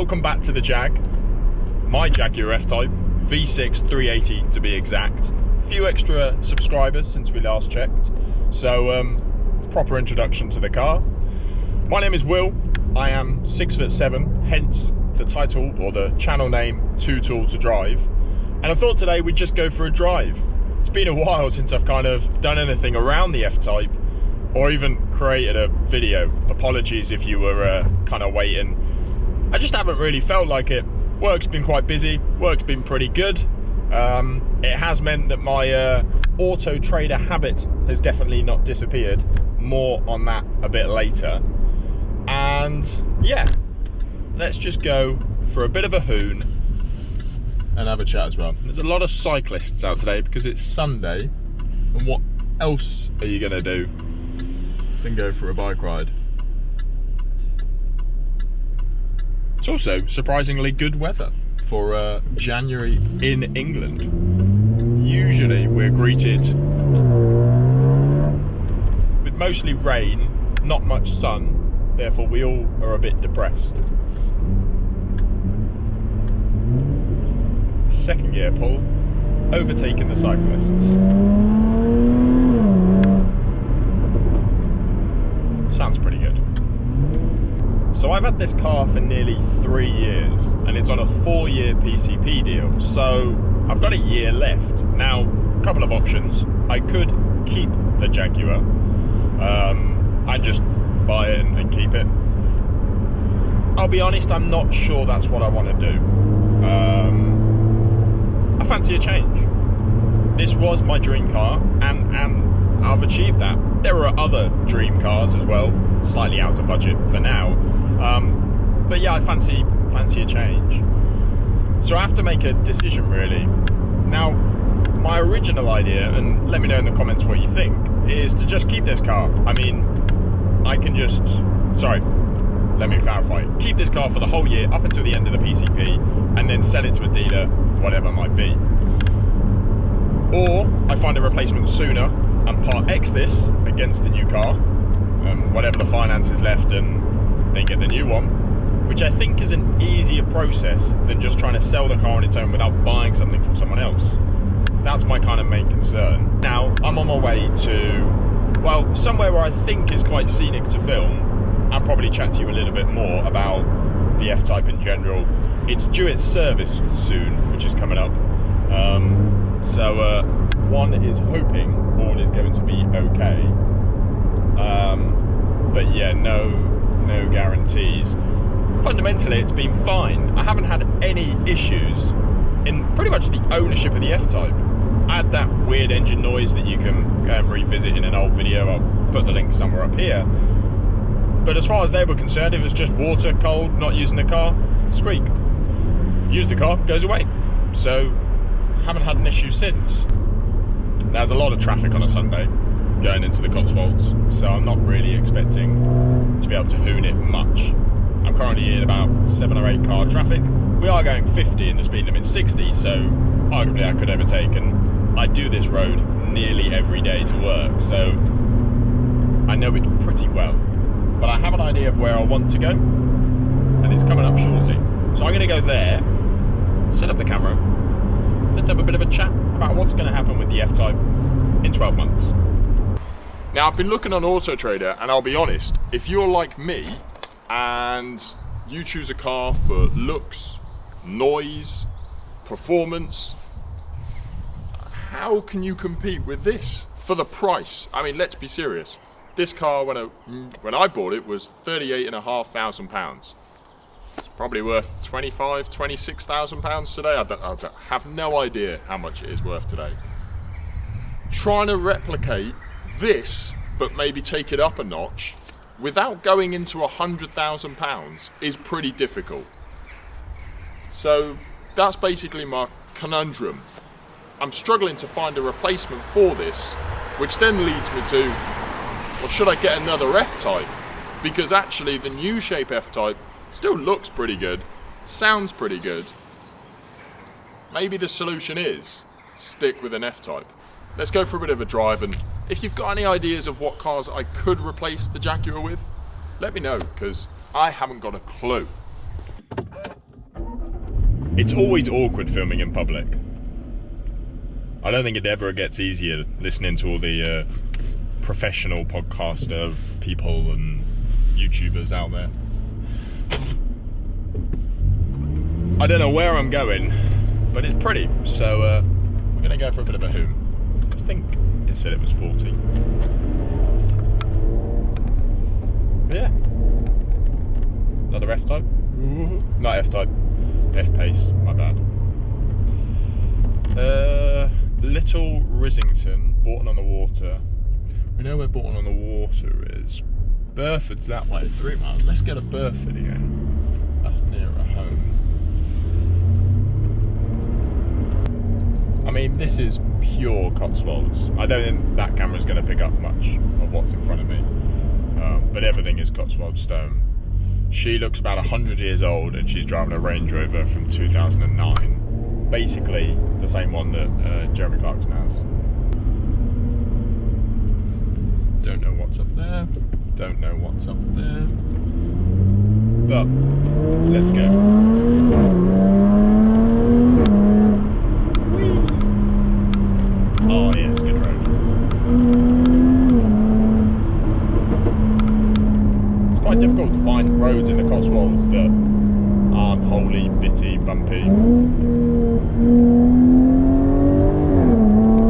welcome back to the Jag. My Jaguar F-Type, V6 380 to be exact. A few extra subscribers since we last checked, so proper introduction to the car. My name is Will, I am 6'7", hence the title or the channel name Too Tall to Drive, and I thought today we'd just go for a drive. It's been a while since I've kind of done anything around the F-Type or even created a video. Apologies if you were kind of waiting. I just haven't really felt like it. Work's been quite busy, work's been pretty good. It has meant that my auto trader habit has definitely not disappeared. More on that a bit later. And yeah, let's just go for a bit of a hoon and have a chat as well. There's a lot of cyclists out today because it's Sunday, and what else are you gonna do than go for a bike ride? It's also surprisingly good weather for January in England. Usually we're greeted with mostly rain, not much sun, therefore we all are a bit depressed. Second gear pull, overtaking the cyclists. Sounds pretty good. So I've had this car for nearly 3 years, and it's on a 4-year PCP deal, so I've got a year left. Now, a couple of options. I could keep the Jaguar. I just buy it and keep it. I'll be honest, I'm not sure that's what I want to do. I fancy a change. This was my dream car, and I've achieved that. There are other dream cars as well, slightly out of budget for now. But yeah, I fancy a change. So I have to make a decision really. Now, my original idea, and let me know in the comments what you think, is to just keep this car. I mean, I can just, sorry, let me clarify. Keep this car for the whole year up until the end of the PCP, and then sell it to a dealer, whatever it might be. Or I find a replacement sooner and part X this against the new car, whatever the finance is left, and then get the new one, which I think is an easier process than just trying to sell the car on its own without buying something from someone else. That's my kind of main concern. Now, I'm on my way to, well, somewhere where I think is quite scenic to film, and probably chat to you a little bit more about the F-Type in general. It's due its service soon, which is coming up. So one is hoping all is going to be okay. But yeah, no guarantees. Fundamentally, it's been fine. I haven't had any issues in pretty much the ownership of the F-Type. I had that weird engine noise that you can go and revisit in an old video. I'll put the link somewhere up here. But as far as they were concerned, it was just water, cold, not using the car, squeak. Use the car, goes away. So, haven't had an issue since. There's a lot of traffic on a Sunday going into the Cotswolds, so I'm not really expecting to be able to hoon it much. I'm currently in about 7 or 8 car traffic. We are going 50 and the speed limit's 60, so arguably I could overtake, and I do this road nearly every day to work, so I know it pretty well. But I have an idea of where I want to go, and it's coming up shortly. So I'm going to go there, set up the camera, let's have a bit of a chat about what's going to happen with the F-Type in 12 months. Now, I've been looking on Auto Trader, and I'll be honest, if you're like me and you choose a car for looks, noise, performance, how can you compete with this for the price? I mean, let's be serious. This car, when I bought it, was £38,500. It's probably worth £25,000, £26,000 today. I have no idea how much it is worth today. Trying to replicate this, but maybe take it up a notch, without going into £100,000 is pretty difficult. So that's basically my conundrum. I'm struggling to find a replacement for this, which then leads me to, or should I get another F-Type? Because actually the new shape F-Type still looks pretty good, sounds pretty good. Maybe the solution is stick with an F-Type. Let's go for a bit of a drive, and if you've got any ideas of what cars I could replace the Jaguar with, let me know, because I haven't got a clue. It's always awkward filming in public. I don't think it ever gets easier listening to all the professional podcaster people and YouTubers out there. I don't know where I'm going, but it's pretty, so I'm gonna go for a bit of a hoom. I think it said it was 40. But yeah, another F-Type. Not F-Type, F-Pace, my bad. Little Rissington, Bourton on the Water. We know where Bourton on the Water is. Burford's that way, 3 miles. Let's go to Burford again. That's nearer home. I mean, this is pure Cotswolds. I don't think that camera's going to pick up much of what's in front of me. But everything is Cotswold stone. She looks about 100 years old and she's driving a Range Rover from 2009. Basically the same one that Jeremy Clarkson has. Don't know what's up there. Don't know what's up there. But let's go. Oh yeah, it's a good road. It's quite difficult to find roads in the Cotswolds that aren't wholly bitty, bumpy.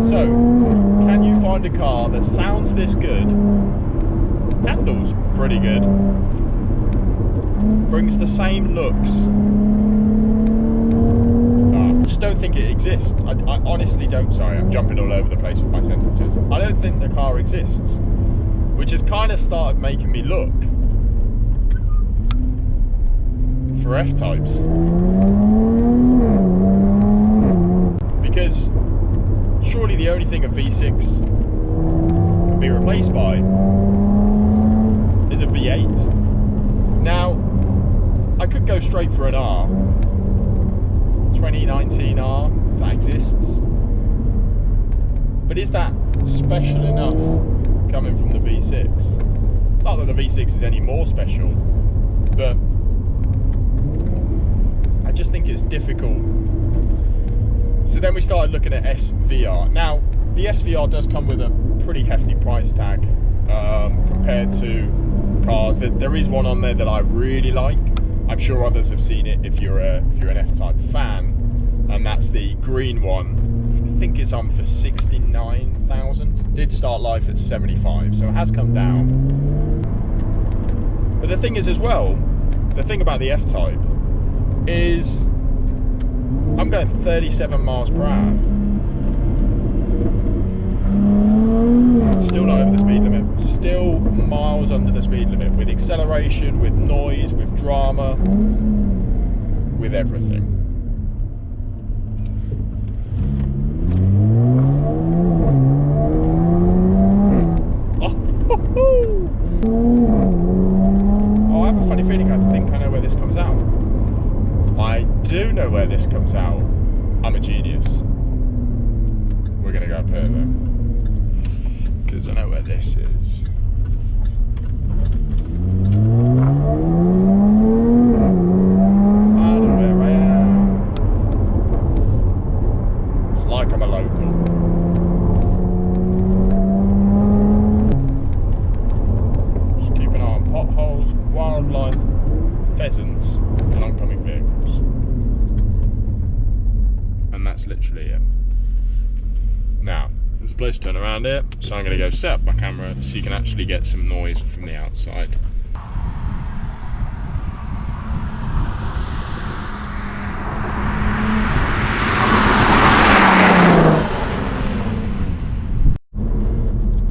So, can you find a car that sounds this good, handles pretty good, brings the same looks? I just don't think it exists. I honestly don't. Sorry, I'm jumping all over the place with my sentences. I don't think the car exists, which has kind of started making me look for F-Types, because surely the only thing a V6 can be replaced by is a V8. Now, I could go straight for an R, 2019 R, if that exists. But is that special enough coming from the V6? Not that the V6 is any more special, but I just think it's difficult. So then we started looking at SVR. Now, the SVR does come with a pretty hefty price tag compared to cars. There is one on there that I really like. I'm sure others have seen it if you're an F-Type fan, and that's the green one. I think it's on for 69,000. Did start life at 75, so it has come down. But the thing is as well, the thing about the F-Type is I'm going 37 miles per hour. Still not over the speed limit. Still miles under the speed limit, with acceleration, with noise, with drama, with everything. Oh, I have a funny feeling. I think I know where this comes out. I do know where this comes out. I'm a genius. We're gonna go up here though, because I know where this is. I know where I am. It's like I'm a local. Just keep an eye on potholes, wildlife, pheasants, and oncoming vehicles. And that's literally it. Now, there's a place to turn around here, so I'm going to go set up my camera so you can actually get some noise from the outside.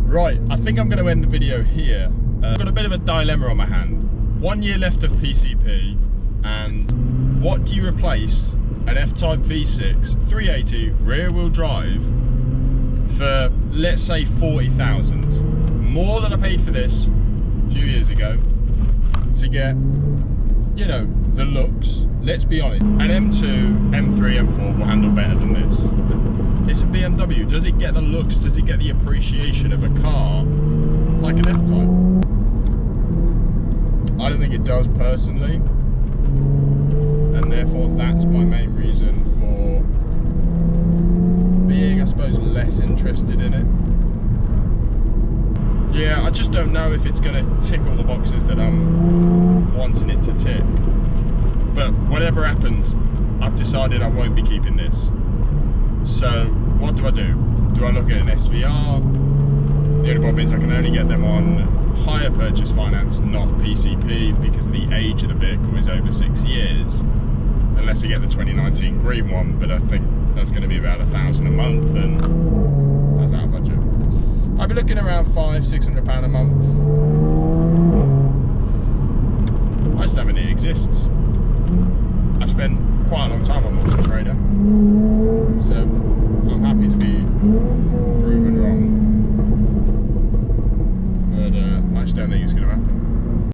Right, I think I'm going to end the video here. I've got a bit of a dilemma on my hand. 1 year left of PCP, and what do you replace an F-Type V6 380 rear wheel drive for, let's say, 40,000? More than I paid for this a few years ago to get, you know, the looks. Let's be honest, an M2, M3, M4 will handle better than this. It's a BMW. Does it get the looks? Does it get the appreciation of a car like an F-Type? I don't think it does personally. And therefore that's my main reason for being, I suppose, less interested in it. Yeah, I just don't know if it's going to tick all the boxes that I'm wanting it to tick. But whatever happens, I've decided I won't be keeping this. So what do? Do I look at an SVR? The only problem is I can only get them on hire purchase finance, not PCP, because the age of the vehicle is over 6 years. Unless I get the 2019 green one, but I think that's going to be about £1,000 a month, and that's our budget. I'd be looking around £500–600 a month.